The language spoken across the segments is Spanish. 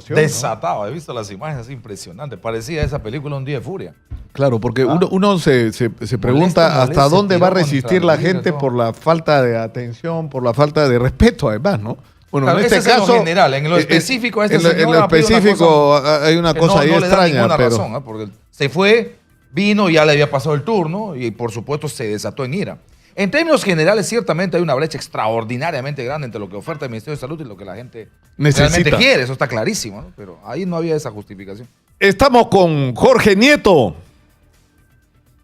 Desatado, he visto las imágenes así impresionantes. Parecía esa película Un Día de Furia. Claro, porque uno se pregunta hasta dónde va a resistir la gente por la falta de atención, por la falta de respeto, además, ¿no? Bueno, claro, en este ese caso, es en lo general, en lo específico, en lo específico hay una cosa ahí extraña, pero razón, ¿eh? Porque se fue, vino, ya le había pasado el turno y por supuesto se desató en ira. En términos generales, ciertamente hay una brecha extraordinariamente grande entre lo que oferta el Ministerio de Salud y lo que la gente realmente quiere. Eso está clarísimo, ¿no? Pero ahí no había esa justificación. Estamos con Jorge Nieto.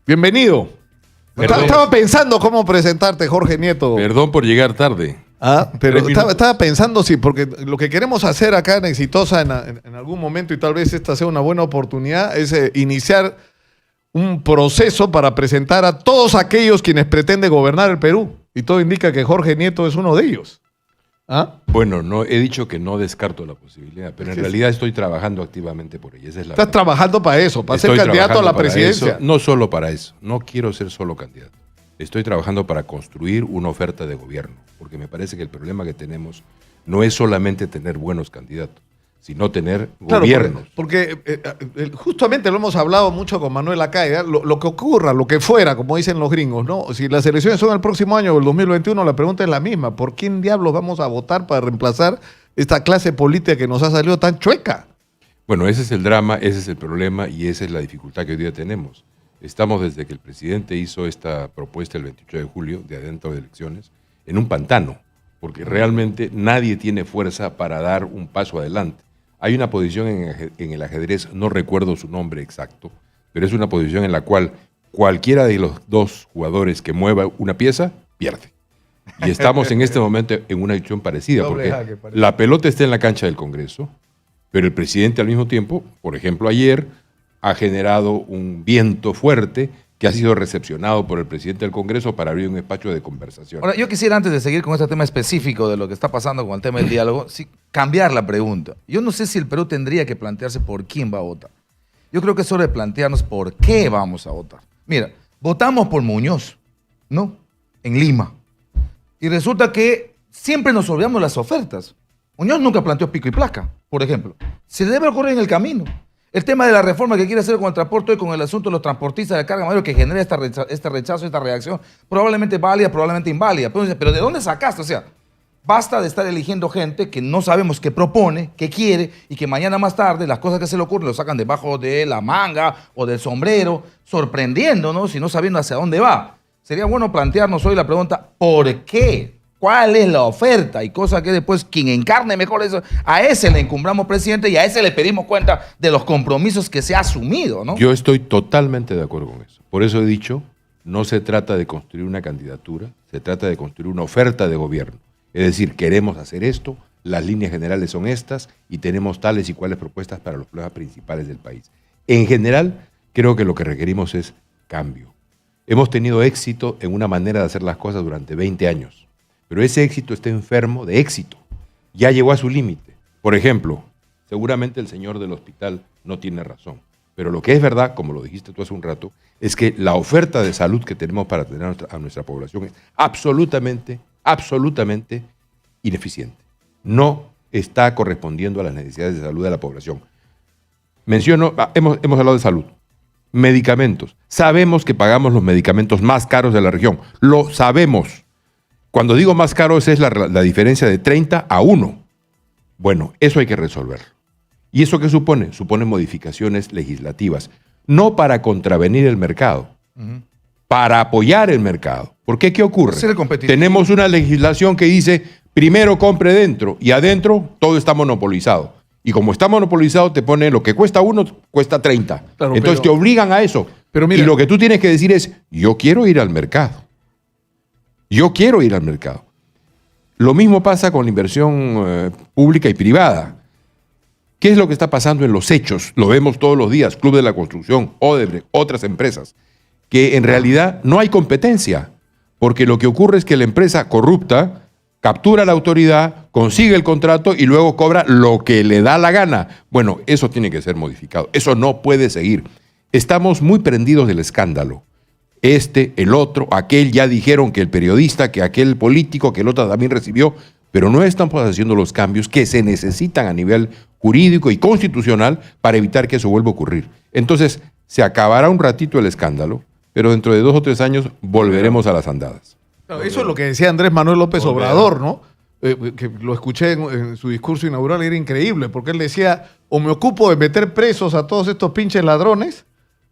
Bienvenido. Estaba pensando cómo presentarte, Jorge Nieto. Perdón por llegar tarde. Pero estaba pensando, sí, porque lo que queremos hacer acá en Exitosa en algún momento, y tal vez esta sea una buena oportunidad, es iniciar un proceso para presentar a todos aquellos quienes pretenden gobernar el Perú. Y todo indica que Jorge Nieto es uno de ellos. Bueno, no he dicho que no descarto la posibilidad, pero en realidad estoy trabajando activamente por ella. Esa es la Estás trabajando para eso, para ser candidato a la presidencia. No solo para eso, no quiero ser solo candidato. Estoy trabajando para construir una oferta de gobierno, porque me parece que el problema que tenemos no es solamente tener buenos candidatos, sino tener gobiernos. Porque justamente lo hemos hablado mucho con Manuel Acaya, lo que ocurra, lo que fuera, como dicen los gringos, ¿no? Si las elecciones son el próximo año o el 2021, la pregunta es la misma. ¿Por quién diablos vamos a votar para reemplazar esta clase política que nos ha salido tan chueca? Bueno, ese es el drama, ese es el problema y esa es la dificultad que hoy día tenemos. Estamos desde que el presidente hizo esta propuesta el 28 de julio, de adentro de elecciones, en un pantano, porque realmente nadie tiene fuerza para dar un paso adelante. Hay una posición en el ajedrez, no recuerdo su nombre exacto, pero es una posición en la cual cualquiera de los dos jugadores que mueva una pieza, pierde. Y estamos en este momento en una situación parecida, porque la pelota está en la cancha del Congreso, pero el presidente al mismo tiempo, por ejemplo ayer, ha generado un viento fuerte que ha sido recepcionado por el presidente del Congreso para abrir un espacio de conversación. Ahora, yo quisiera, antes de seguir con este tema específico de lo que está pasando con el tema del diálogo, sí, cambiar la pregunta. Yo no sé si el Perú tendría que plantearse por quién va a votar. Yo creo que es hora de plantearnos por qué vamos a votar. Mira, votamos por Muñoz, ¿no? En Lima. Y resulta que siempre nos olvidamos las ofertas. Muñoz nunca planteó pico y placa, por ejemplo. Se debe ocurrir en el camino. El tema de la reforma que quiere hacer con el transporte y con el asunto de los transportistas de carga mayor que genera este rechazo, esta reacción, probablemente válida, probablemente inválida. Pero ¿de dónde sacaste? O sea, basta de estar eligiendo gente que no sabemos qué propone, qué quiere, y que mañana más tarde las cosas que se le ocurren lo sacan debajo de la manga o del sombrero, sorprendiéndonos y no sabiendo hacia dónde va. Sería bueno plantearnos hoy la pregunta, ¿por qué? ¿Cuál es la oferta? Y cosa que después quien encarne mejor eso, a ese le encumbramos presidente y a ese le pedimos cuenta de los compromisos que se ha asumido, ¿no? Yo estoy totalmente de acuerdo con eso. Por eso he dicho, no se trata de construir una candidatura, se trata de construir una oferta de gobierno. Es decir, queremos hacer esto, las líneas generales son estas y tenemos tales y cuales propuestas para los problemas principales del país. En general, creo que lo que requerimos es cambio. Hemos tenido éxito en una manera de hacer las cosas durante 20 años. Pero ese éxito está enfermo de éxito. Ya llegó a su límite. Por ejemplo, seguramente el señor del hospital no tiene razón. Pero lo que es verdad, como lo dijiste tú hace un rato, es que la oferta de salud que tenemos para tener a nuestra población es absolutamente ineficiente. No está correspondiendo a las necesidades de salud de la población. Hemos hablado de salud. Medicamentos. Sabemos que pagamos los medicamentos más caros de la región. Lo sabemos. Cuando digo más caros es la diferencia de 30 a 1. Bueno, eso hay que resolverlo. ¿Y eso qué supone? Supone modificaciones legislativas. No para contravenir el mercado, para apoyar el mercado. ¿Por qué? ¿Qué ocurre? Tenemos una legislación que dice, primero compre dentro y adentro todo está monopolizado. Y como está monopolizado te pone lo que cuesta 1, cuesta 30. Claro, entonces te obligan a eso. Pero mira, y lo que tú tienes que decir es, yo quiero ir al mercado. Yo quiero ir al mercado. Lo mismo pasa con la inversión pública y privada. ¿Qué es lo que está pasando en los hechos? Lo vemos todos los días, Club de la Construcción, Odebrecht, otras empresas, que en realidad no hay competencia, porque lo que ocurre es que la empresa corrupta captura a la autoridad, consigue el contrato y luego cobra lo que le da la gana. Bueno, eso tiene que ser modificado. Eso no puede seguir. Estamos muy prendidos del escándalo. el otro, aquel, ya dijeron que el periodista, que aquel político, que el otro también recibió, pero no estamos haciendo los cambios que se necesitan a nivel jurídico y constitucional para evitar que eso vuelva a ocurrir. Entonces, se acabará un ratito el escándalo, pero dentro de 2 o 3 años volveremos a las andadas. Claro, eso es lo que decía Andrés Manuel López Obrador, ¿no? Que lo escuché en su discurso inaugural y era increíble, porque él decía, o me ocupo de meter presos a todos estos pinches ladrones,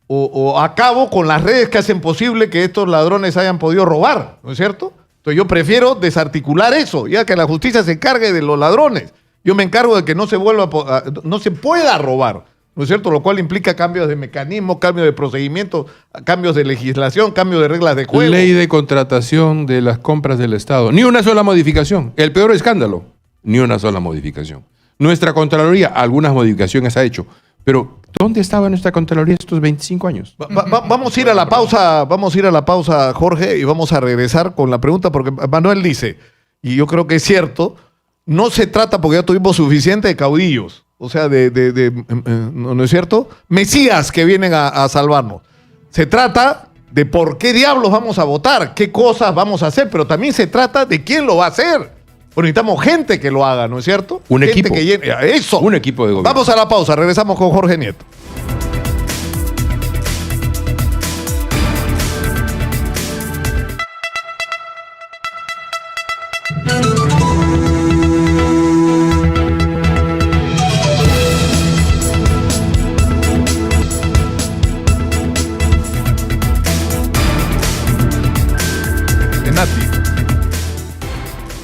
o acabo con las redes que hacen posible que estos ladrones hayan podido robar, ¿no es cierto? Entonces yo prefiero desarticular eso, ya que la justicia se encargue de los ladrones. Yo me encargo de que no se no se pueda robar, ¿no es cierto? Lo cual implica cambios de mecanismo, cambios de procedimiento, cambios de legislación, cambios de reglas de juego. Ley de contratación de las compras del Estado. Ni una sola modificación. El peor escándalo. Ni una sola modificación. Nuestra Contraloría, algunas modificaciones ha hecho. Pero, ¿dónde estaba nuestra Contraloría estos 25 años? Vamos a ir a la pausa, Jorge, y vamos a regresar con la pregunta, porque Manuel dice, y yo creo que es cierto, no se trata, porque ya tuvimos suficiente de caudillos, o sea, ¿no es cierto? Mesías que vienen a salvarnos. Se trata de por qué diablos vamos a votar, qué cosas vamos a hacer, pero también se trata de quién lo va a hacer. Bueno, necesitamos gente que lo haga, ¿no es cierto? Un gente equipo. Que llene, eso. Un equipo de gobierno. Vamos a la pausa, regresamos con Jorge Nieto.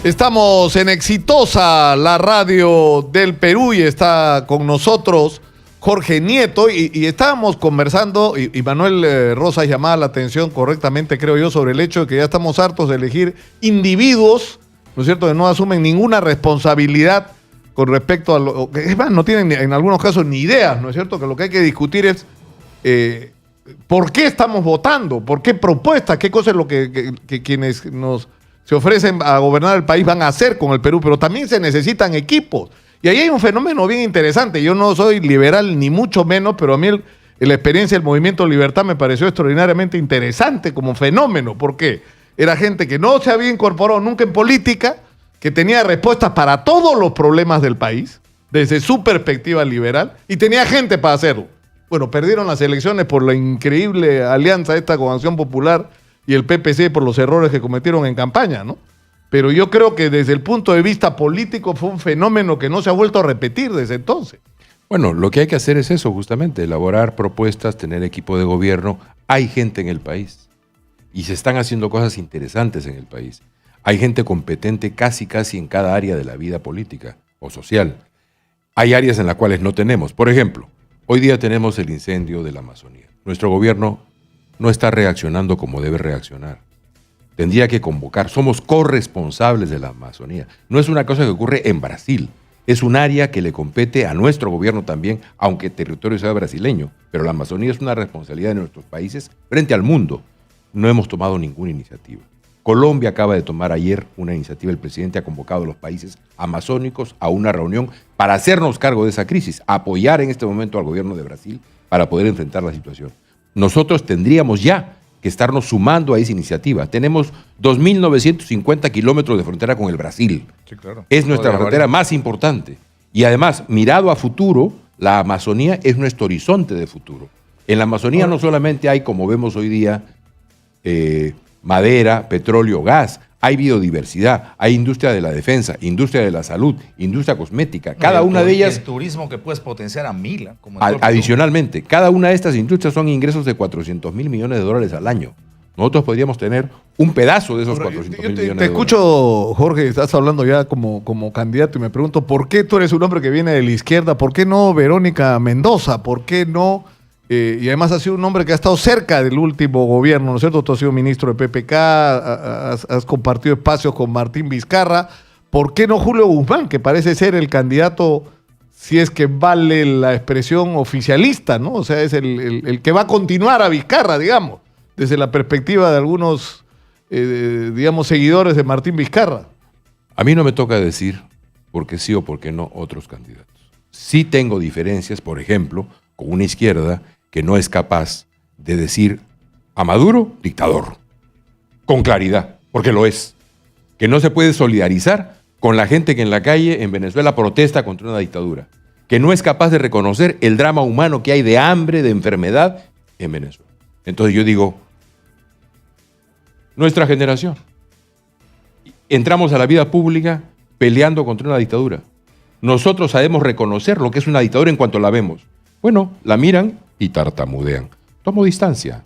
Estamos en Exitosa, la radio del Perú, y está con nosotros Jorge Nieto, y estábamos conversando, y Manuel Rosas llamaba la atención correctamente, creo yo, sobre el hecho de que ya estamos hartos de elegir individuos, ¿no es cierto?, que no asumen ninguna responsabilidad con respecto a lo que, es más, no tienen en algunos casos ni ideas, ¿no es cierto?, que lo que hay que discutir es por qué estamos votando, por qué propuestas, qué cosas es lo que quienes se ofrecen a gobernar el país van a hacer con el Perú, pero también se necesitan equipos. Y ahí hay un fenómeno bien interesante. Yo no soy liberal ni mucho menos, pero a mí la experiencia del Movimiento Libertad me pareció extraordinariamente interesante como fenómeno. ¿Por qué? Era gente que no se había incorporado nunca en política, que tenía respuestas para todos los problemas del país, desde su perspectiva liberal, y tenía gente para hacerlo. Bueno, perdieron las elecciones por la increíble alianza esta con Acción Popular y el PPC por los errores que cometieron en campaña, ¿no? Pero yo creo que desde el punto de vista político fue un fenómeno que no se ha vuelto a repetir desde entonces. Bueno, lo que hay que hacer es eso, justamente, elaborar propuestas, tener equipo de gobierno. Hay gente en el país y se están haciendo cosas interesantes en el país. Hay gente competente casi en cada área de la vida política o social. Hay áreas en las cuales no tenemos. Por ejemplo, hoy día tenemos el incendio de la Amazonía. Nuestro gobierno no está reaccionando como debe reaccionar. Tendría que convocar, somos corresponsables de la Amazonía. No es una cosa que ocurre en Brasil, es un área que le compete a nuestro gobierno también, aunque el territorio sea brasileño, pero la Amazonía es una responsabilidad de nuestros países frente al mundo. No hemos tomado ninguna iniciativa. Colombia acaba de tomar ayer una iniciativa, el presidente ha convocado a los países amazónicos a una reunión para hacernos cargo de esa crisis, apoyar en este momento al gobierno de Brasil para poder enfrentar la situación. Nosotros tendríamos ya que estarnos sumando a esa iniciativa. Tenemos 2.950 kilómetros de frontera con el Brasil. Sí, claro. Es nuestra frontera más importante. Y además, mirado a futuro, la Amazonía es nuestro horizonte de futuro. En la Amazonía no solamente hay, como vemos hoy día, madera, petróleo, gas. Hay biodiversidad, hay industria de la defensa, industria de la salud, industria cosmética. Cada una de ellas... El turismo que puedes potenciar a 1.000. Adicionalmente, cada una de estas industrias son ingresos de $400 mil millones al año. Nosotros podríamos tener un pedazo de esos 400 mil millones de dólares. Te escucho, Jorge, estás hablando ya como candidato y me pregunto, ¿por qué tú eres un hombre que viene de la izquierda? ¿Por qué no Verónica Mendoza? ¿Por qué no...? Y además has sido un hombre que ha estado cerca del último gobierno, ¿no es cierto? Tú has sido ministro de PPK, has compartido espacios con Martín Vizcarra. ¿Por qué no Julio Guzmán, que parece ser el candidato, si es que vale la expresión oficialista, ¿no? O sea, es el que va a continuar a Vizcarra, digamos, desde la perspectiva de algunos, digamos, seguidores de Martín Vizcarra. A mí no me toca decir por qué sí o por qué no otros candidatos. Sí tengo diferencias, por ejemplo, con una izquierda que no es capaz de decir a Maduro dictador, con claridad, porque lo es, que no se puede solidarizar con la gente que en la calle en Venezuela protesta contra una dictadura, que no es capaz de reconocer el drama humano que hay de hambre, de enfermedad en Venezuela. Entonces yo digo, nuestra generación, entramos a la vida pública peleando contra una dictadura. Nosotros sabemos reconocer lo que es una dictadura en cuanto la vemos. Bueno, la miran y tartamudean. Tomo distancia.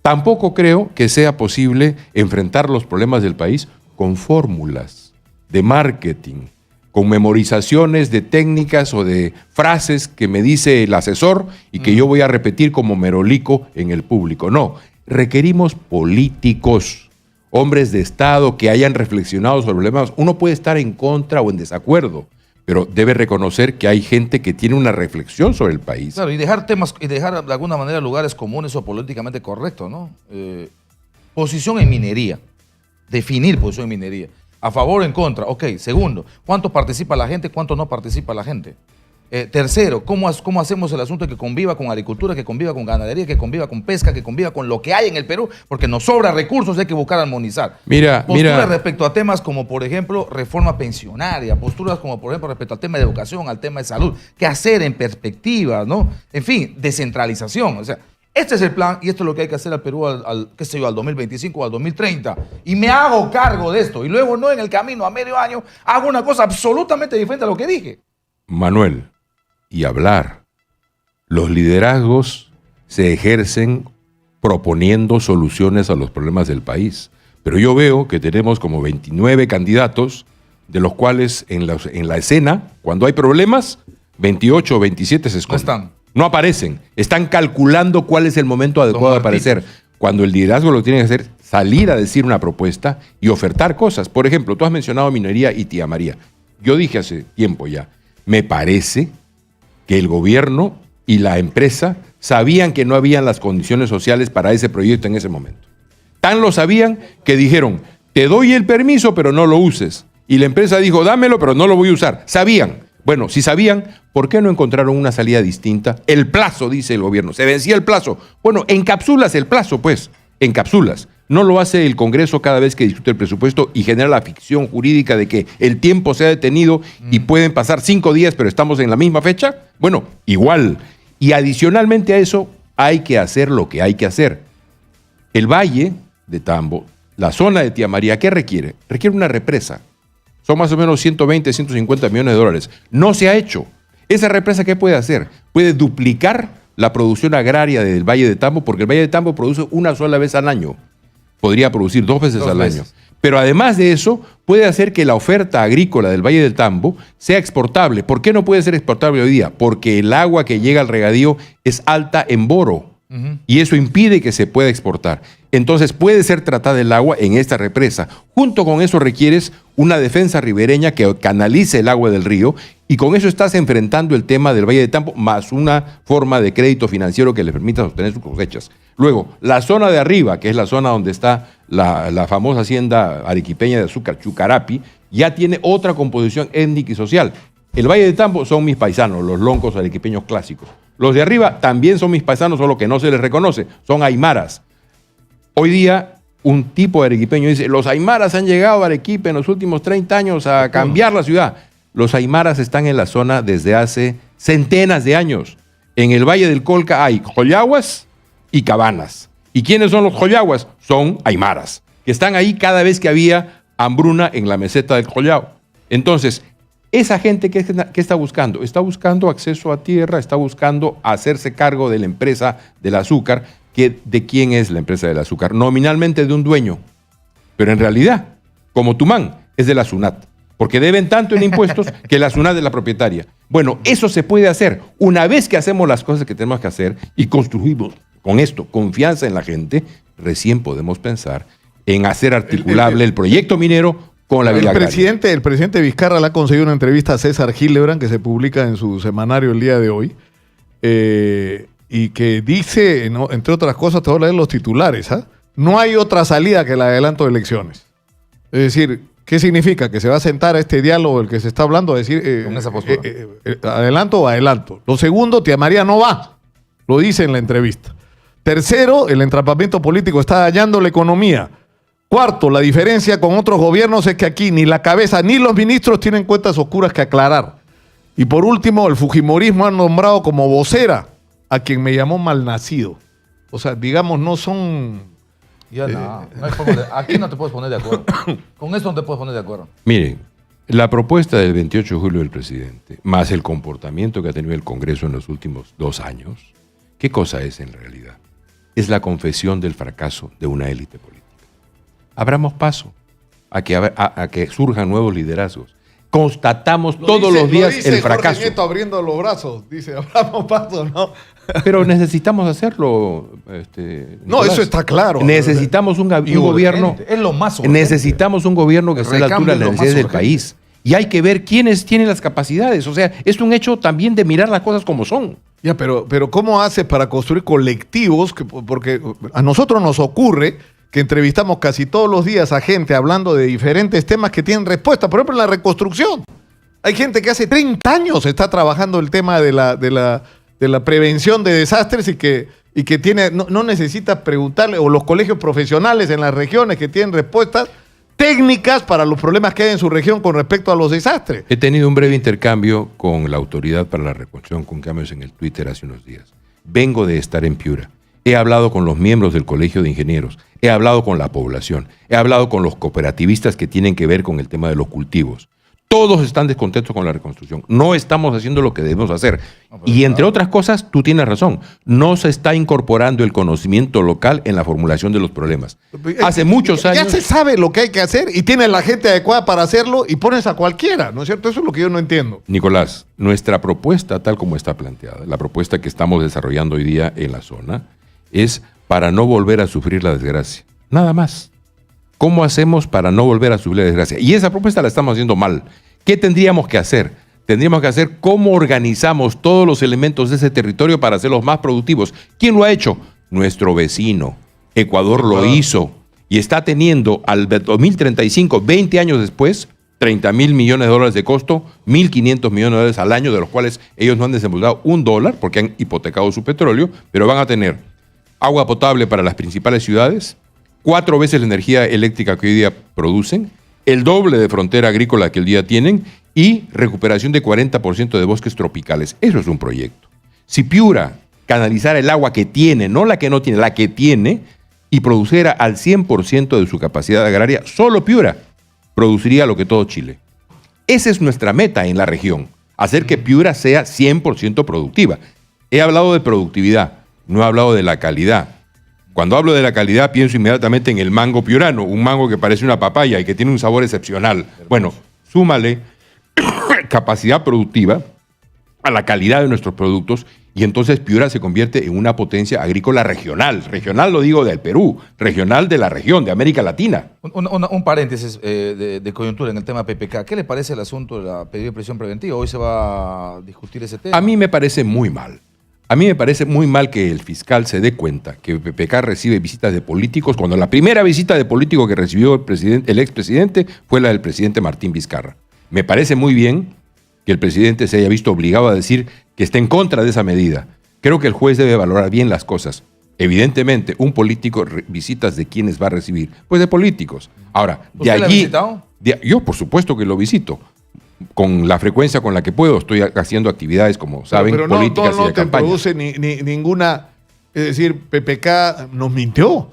Tampoco creo que sea posible enfrentar los problemas del país con fórmulas de marketing, con memorizaciones de técnicas o de frases que me dice el asesor y que yo voy a repetir como merolico en el público. No, requerimos políticos, hombres de Estado que hayan reflexionado sobre problemas. Uno puede estar en contra o en desacuerdo, pero debe reconocer que hay gente que tiene una reflexión sobre el país. Claro, y dejar temas, y dejar de alguna manera lugares comunes o políticamente correctos, ¿no? Posición en minería. Definir posición en minería. A favor o en contra. Ok, segundo, ¿cuánto participa la gente? ¿Cuánto no participa la gente? Tercero, ¿cómo hacemos el asunto de que conviva con agricultura, que conviva con ganadería, que conviva con pesca, que conviva con lo que hay en el Perú? Porque nos sobra recursos, hay que buscar armonizar. Posturas respecto a temas como, por ejemplo, reforma pensionaria, posturas como, por ejemplo, respecto al tema de educación, al tema de salud. ¿Qué hacer en perspectiva, no? En fin, descentralización. O sea, este es el plan y esto es lo que hay que hacer al Perú al 2025 o al 2030. Y me hago cargo de esto. Y luego, no en el camino, a medio año, hago una cosa absolutamente diferente a lo que dije. Manuel, y hablar. Los liderazgos se ejercen proponiendo soluciones a los problemas del país. Pero yo veo que tenemos como 29 candidatos, de los cuales en la escena, cuando hay problemas, 28 o 27 se esconden. No están. No aparecen. Están calculando cuál es el momento adecuado de aparecer. Cuando el liderazgo lo tiene que hacer, salir a decir una propuesta y ofertar cosas. Por ejemplo, tú has mencionado minería y Tía María. Yo dije hace tiempo ya, me parece que el gobierno y la empresa sabían que no habían las condiciones sociales para ese proyecto en ese momento. Tan lo sabían que dijeron, te doy el permiso, pero no lo uses. Y la empresa dijo, dámelo, pero no lo voy a usar. Sabían. Bueno, si sabían, ¿por qué no encontraron una salida distinta? El plazo, dice el gobierno, se vencía el plazo. Bueno, encapsulas el plazo, pues, encapsulas. No lo hace el Congreso cada vez que discute el presupuesto y genera la ficción jurídica de que el tiempo se ha detenido y pueden pasar 5 días, pero estamos en la misma fecha. Bueno, igual. Y adicionalmente a eso, hay que hacer lo que hay que hacer. El Valle de Tambo, la zona de Tía María, ¿qué requiere? Requiere una represa. Son más o menos 120, 150 millones de dólares. No se ha hecho. ¿Esa represa qué puede hacer? Puede duplicar la producción agraria del Valle de Tambo, porque el Valle de Tambo produce una sola vez al año. Podría producir 2 veces al año. Pero además de eso, puede hacer que la oferta agrícola del Valle del Tambo sea exportable. ¿Por qué no puede ser exportable hoy día? Porque el agua que llega al regadío es alta en boro. Y eso impide que se pueda exportar. Entonces puede ser tratada el agua en esta represa. Junto con eso requieres una defensa ribereña que canalice el agua del río y con eso estás enfrentando el tema del Valle de Tambo más una forma de crédito financiero que le permita sostener sus cosechas. Luego, la zona de arriba, que es la zona donde está la famosa hacienda arequipeña de azúcar, Chucarapi, ya tiene otra composición étnica y social. El Valle de Tambo son mis paisanos, los loncos arequipeños clásicos. Los de arriba también son mis paisanos, solo que no se les reconoce, son aymaras. Hoy día, un tipo de arequipeño dice, los aymaras han llegado a Arequipa en los últimos 30 años a cambiar la ciudad. Los aymaras están en la zona desde hace centenas de años. En el Valle del Colca hay joyaguas y cabanas. ¿Y quiénes son los joyaguas? Son aymaras, que están ahí cada vez que había hambruna en la meseta del Collao. Entonces, esa gente, ¿qué está buscando? Está buscando acceso a tierra, está buscando hacerse cargo de la empresa del azúcar. ¿De quién es la empresa del azúcar? Nominalmente de un dueño, pero en realidad, como Tumán, es de la SUNAT, porque deben tanto en impuestos que la SUNAT es la propietaria. Bueno, eso se puede hacer. Una vez que hacemos las cosas que tenemos que hacer y construimos con esto confianza en la gente, recién podemos pensar en hacer articulable el proyecto minero con la vida agraria. El presidente Vizcarra le ha conseguido una entrevista a César Hildebrand, que se publica en su semanario el día de hoy, y que dice, ¿no?, entre otras cosas, te voy a leer los titulares, ¿ah? No hay otra salida que el adelanto de elecciones. Es decir, ¿qué significa? Que se va a sentar a este diálogo del que se está hablando a decir, con esa postura. Adelanto o adelanto. Lo segundo, Tía María no va, lo dice en la entrevista. Tercero, el entrampamiento político está dañando la economía. Cuarto, la diferencia con otros gobiernos es que aquí ni la cabeza ni los ministros tienen cuentas oscuras que aclarar. Y por último, el fujimorismo ha nombrado como vocera a quien me llamó malnacido. O sea, digamos, no son... Ya no hay forma aquí no te puedes poner de acuerdo. Con eso no te puedes poner de acuerdo. Miren, la propuesta del 28 de julio del presidente, más el comportamiento que ha tenido el Congreso en los últimos 2 años, ¿qué cosa es en realidad? Es la confesión del fracaso de una élite política. Abramos paso a que surjan nuevos liderazgos. Constatamos todos los días el fracaso. Jorge Nieto abriendo los brazos, dice, abramos paso, ¿no? Pero necesitamos hacerlo. No, eso está claro. Necesitamos un gobierno. Es lo más urgente. Necesitamos un gobierno que esté a la altura de las necesidades del país. Y hay que ver quiénes tienen las capacidades. O sea, es un hecho también de mirar las cosas como son. Ya, pero ¿cómo haces para construir colectivos? Porque a nosotros nos ocurre que entrevistamos casi todos los días a gente hablando de diferentes temas que tienen respuesta. Por ejemplo, en la reconstrucción. Hay gente que hace 30 años está trabajando el tema de la prevención de desastres y que tiene, no necesita preguntarle, o los colegios profesionales en las regiones que tienen respuestas técnicas para los problemas que hay en su región con respecto a los desastres. He tenido un breve intercambio con la Autoridad para la Reconstrucción con cambios en el Twitter hace unos días. Vengo de estar en Piura. He hablado con los miembros del Colegio de Ingenieros, he hablado con la población, he hablado con los cooperativistas que tienen que ver con el tema de los cultivos. Todos están descontentos con la reconstrucción. No estamos haciendo lo que debemos hacer. Y entre otras cosas, tú tienes razón, no se está incorporando el conocimiento local en la formulación de los problemas. Hace muchos años... Ya se sabe lo que hay que hacer y tienes la gente adecuada para hacerlo y pones a cualquiera, ¿no es cierto? Eso es lo que yo no entiendo. Nicolás, nuestra propuesta, tal como está planteada, la propuesta que estamos desarrollando hoy día en la zona, es para no volver a sufrir la desgracia. Nada más. ¿Cómo hacemos para no volver a sufrir la desgracia? Y esa propuesta la estamos haciendo mal. ¿Qué tendríamos que hacer? Tendríamos que hacer cómo organizamos todos los elementos de ese territorio para hacerlos más productivos. ¿Quién lo ha hecho? Nuestro vecino. Ecuador lo hizo y está teniendo al 2035, 20 años después, 30.000 millones de dólares de costo, 1.500 millones de dólares al año, de los cuales ellos no han desembolsado $1 porque han hipotecado su petróleo, pero van a tener agua potable para las principales ciudades, 4 veces la energía eléctrica que hoy día producen, el doble de frontera agrícola que el día tienen y recuperación de 40% de bosques tropicales. Eso es un proyecto. Si Piura canalizara el agua que tiene, no la que no tiene, la que tiene, y produciera al 100% de su capacidad agraria, solo Piura produciría lo que todo Chile. Esa es nuestra meta en la región, hacer que Piura sea 100% productiva. He hablado de productividad, no he hablado de la calidad. Cuando hablo de la calidad, pienso inmediatamente en el mango piurano, un mango que parece una papaya y que tiene un sabor excepcional. Bueno, súmale capacidad productiva a la calidad de nuestros productos y entonces Piura se convierte en una potencia agrícola regional. Regional lo digo del Perú, regional de la región, de América Latina. Un paréntesis de coyuntura en el tema PPK. ¿Qué le parece el asunto de la pedido de prisión preventiva? Hoy se va a discutir ese tema. A mí me parece muy mal. A mí me parece muy mal que el fiscal se dé cuenta que PPK recibe visitas de políticos cuando la primera visita de político que recibió el expresidente fue la del presidente Martín Vizcarra. Me parece muy bien que el presidente se haya visto obligado a decir que está en contra de esa medida. Creo que el juez debe valorar bien las cosas. Evidentemente, un político visitas de quiénes va a recibir, pues de políticos. Ahora, de allí... ¿Usted lo ha visitado? Yo, por supuesto que lo visito. Con la frecuencia con la que puedo, estoy haciendo actividades, como saben, pero políticas y de te campaña. produce ninguna... Es decir, PPK nos mintió.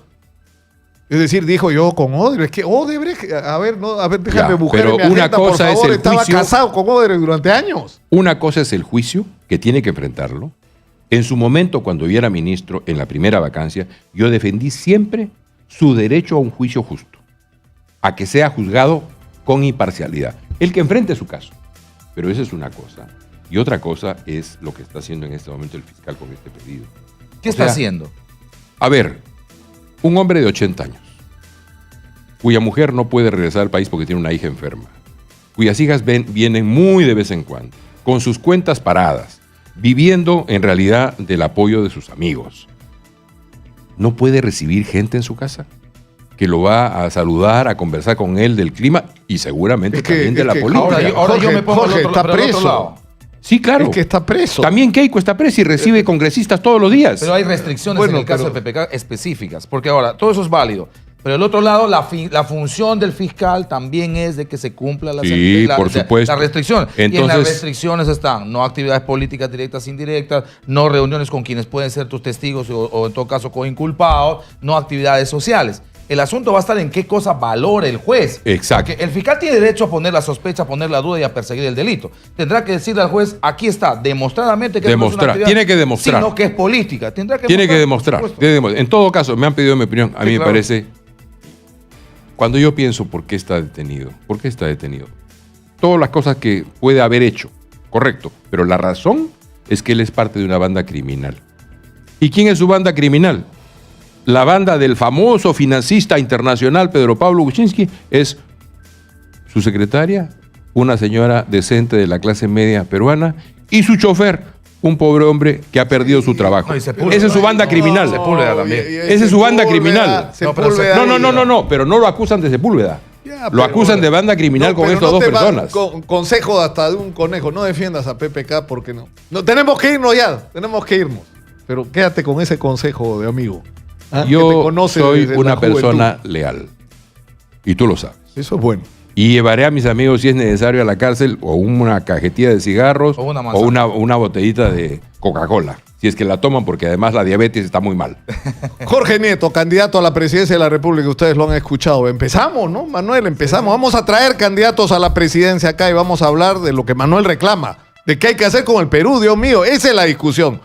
Es decir, dijo yo con Odebrecht. ¿Qué Odebrecht? A ver, déjame buscar pero mi agenda, una cosa por favor. es el Estaba juicio, casado con Odebrecht durante años. Una cosa es el juicio, que tiene que enfrentarlo. En su momento, cuando yo era ministro, en la primera vacancia, yo defendí siempre su derecho a un juicio justo, a que sea juzgado con imparcialidad. El que enfrente su caso. Pero esa es una cosa. Y otra cosa es lo que está haciendo en este momento el fiscal con este pedido. ¿Qué está haciendo? A ver, un hombre de 80 años, cuya mujer no puede regresar al país porque tiene una hija enferma, cuyas hijas vienen muy de vez en cuando, con sus cuentas paradas, viviendo en realidad del apoyo de sus amigos. ¿No puede recibir gente en su casa que lo va a saludar, a conversar con él del clima y seguramente también de la política? Ahora yo me pongo Jorge, del otro lado. Sí, claro. Es que está preso. También Keiko está preso y recibe congresistas todos los días. Pero hay restricciones Bueno, en el caso pero- de PPK específicas, porque ahora todo eso es válido. Pero del otro lado, la función del fiscal también es de que se cumpla Sí, por supuesto. la restricción. Y en las Entonces- restricciones están no actividades políticas directas, indirectas, no reuniones con quienes pueden ser tus testigos o en todo caso coinculpados, no actividades sociales. El asunto va a estar en qué cosa valore el juez. Exacto. Porque el fiscal tiene derecho a poner la sospecha, a poner la duda y a perseguir el delito. Tendrá que decirle al juez, aquí está, demostradamente que no es una Demostrar, actividad, tiene que demostrar. sino que es política. Tendrá que Tiene que por demostrar. supuesto. Tiene que demostrar. En todo caso, me han pedido mi opinión. A Sí, mí me claro. parece, cuando yo pienso por qué está detenido, todas las cosas que puede haber hecho, correcto, pero la razón es que él es parte de una banda criminal. ¿Y quién es su banda criminal? La banda del famoso financista internacional Pedro Pablo Kuczynski es su secretaria, una señora decente de la clase media peruana, y su chofer, un pobre hombre que ha perdido su trabajo. No, y Sepúlveda. Esa es su banda criminal. Sepúlveda también. Esa es su banda criminal. No, pero No, pero no lo acusan de Sepúlveda. Ya, Lo pero- acusan de banda criminal No, con pero estas no dos te va- personas. Consejo hasta de un conejo. No defiendas a PPK porque no. No, tenemos que irnos ya. Tenemos que irnos. Pero quédate con ese consejo de amigo. ¿ah? Que te Yo conoce soy desde una la juventud. persona leal. Y tú lo sabes. Eso es bueno. Y llevaré a mis amigos, si es necesario, a la cárcel o una cajetilla de cigarros O una o manzana. una botellita de Coca-Cola. Si es que la toman, porque además la diabetes está muy mal. Jorge Nieto, candidato a la presidencia de la República, ustedes lo han escuchado. Empezamos, ¿no, Manuel? Empezamos. Vamos a traer candidatos a la presidencia acá y vamos a hablar de lo que Manuel reclama. De qué hay que hacer con el Perú, Dios mío. Esa es la discusión.